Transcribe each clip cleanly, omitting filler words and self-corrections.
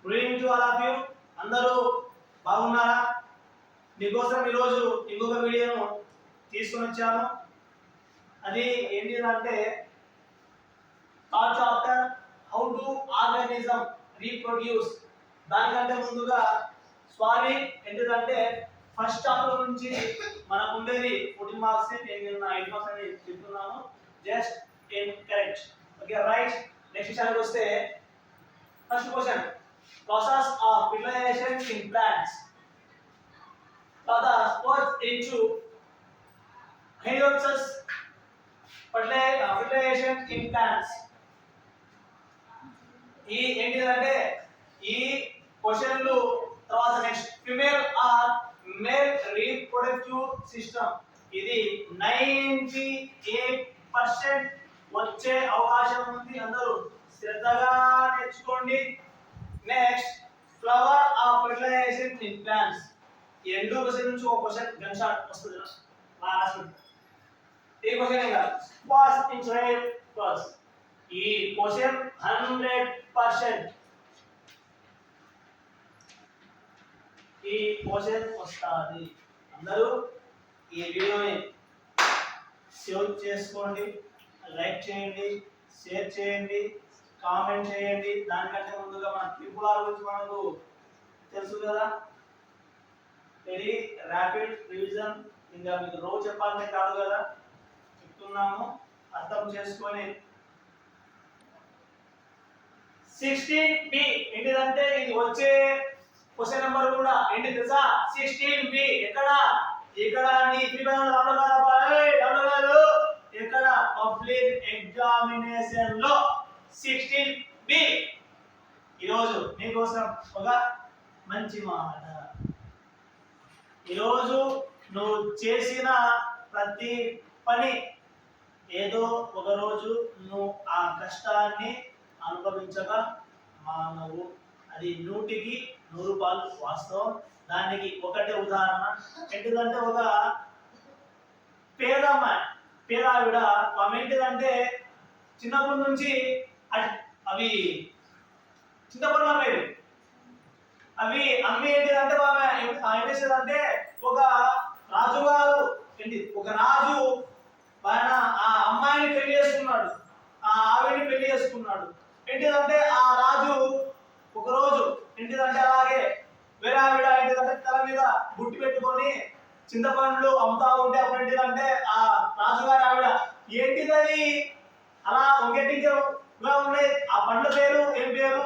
Good evening to all of you. అందరూ బాగున్నారా? మీకోసం ఈరోజు ఇంకొక వీడియోను తీసుకొని వచ్చాను. అది ఏంటి అంటే third chapter how to organism reproduce. దానికంటే ముందుగా సారీ ఏంటంటే ఫస్ట్ చాప్టర్ నుంచి మనకు ఉండేది 14 మార్క్స్, నేను 8 మార్క్స్ అని చెప్తున్నాను. Just correct. Okay right. Next chapter వస్తే first question process of fertilization in plants. Rather, sports into meiosis fertilization in plants. ఈ ఏంటిదంటే ఈ క్వశ్చన్లు తర్వాత next female or male reproductive system. ఇది 98% వచ్చే అవకాశం ఉంది. అందరూ శ్రద్ధగా నేర్చుకోండి. Next flower of fertilisation in plants. ఈ రెండు క్వశ్చన్ నుంచి ఒక క్వశ్చన్ గన్ షాట్ వస్తుంది. లాస్ట్ ఈ క్వశ్చన్ ఇంకా పాస్ ఇన్ రైట్ పాస్. ఈ క్వశ్చన్ 100% ఈ క్వశ్చన్ వస్తుంది. అందరూ ఈ వీడియోని సేవ్ చేసుకోండి, లైక్ చేయండి, షేర్ చేయండి, కామెంట్ చేయండి. దానికంటే ముందుగా మన ట్రిపుల్ గురించి మనకు తెలుసు కదా, వెరీ ర్యాపిడ్ రివిజన్. ఇంకా మీకు రోజు చెప్పాలని కాదు కదా, చెప్తున్నాము, అర్థం చేసుకొని. 16B ఏంటిదంటే ఇది వచ్చే క్వశ్చన్ నెంబర్ కూడా ఏంటి తెలుసా? 16B ఎక్కడ నీ ఎక్కడ పబ్లిక్ ఎగ్జామినేషన్ లో 16B. ఈరోజు మీకోసం ఒక మంచి మాట. ఈరోజు నువ్వు చేసిన ప్రతి పని ఏదో ఒక రోజు నువ్వు ఆ కష్టాన్ని అనుభవించక మానవు. అది 100కి 100 వాస్తవం. దానికి ఒకటే ఉదాహరణ ఏంటిదంటే ఒక పేదావిడ ఆమె ఏంటిదంటే చిన్నప్పటి నుంచి అవి చింతపండు అమ్మేవి. అవి అమ్మి ఏంటిదంటే ఆమె ఏం చేసేదంటే ఒక రాజుగారు ఒక రాజు ఆయన ఆ అమ్మాయిని పెళ్లి చేసుకున్నాడు, ఆ ఆవిడని పెళ్లి చేసుకున్నాడు. ఏంటిదంటే ఆ రాజు ఒకరోజు ఏంటిదంటే అలాగే వేరే ఆవిడ ఏంటిదంటే తల మీద బుట్టి పెట్టుకొని చింతపండ్లు అమ్ముతా ఉంటే అప్పుడు ఏంటిదంటే ఆ రాజుగారి ఆవిడ ఏంటిదని అలా ఒంగెట్టిగా ఉన్నాయి, ఆ పండ్ల పేరు ఏం పేరు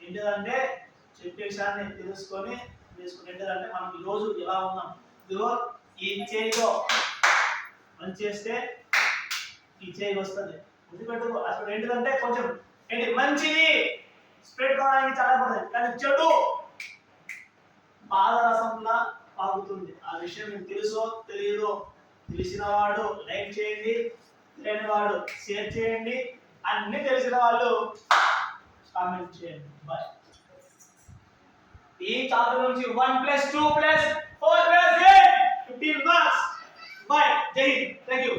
ఏంటిదంటే చెప్పే విషయాన్ని తెలుసుకొని ఏంటిదంటే మనం ఈరోజు ఎలా ఉన్నాం. ఇదిగో ఈ చేయిలో పని చేస్తే ఈ చేయి వస్తుంది, గుర్తుపెట్టుకో. అసలు ఏంటిదంటే కొంచెం మంచిది స్ప్రెడ్ కావడానికి చాలా పడుతుంది, కానీ చెడు పాదరసంలా పాగుతుంది. ఆ విషయం మీకు తెలుసో తెలియదో, తెలిసిన వాడు లైక్ చేయండి, తెలియని వాడు షేర్ చేయండి, అన్ని తెలిసిన వాళ్ళు కామెంట్ చేయండి. బాయ్. ఈ చాప్టర్ నుంచి 1 + 2 + 4 + 8 15 మార్క్స్. బాయ్. జై హింద్. థాంక్యూ.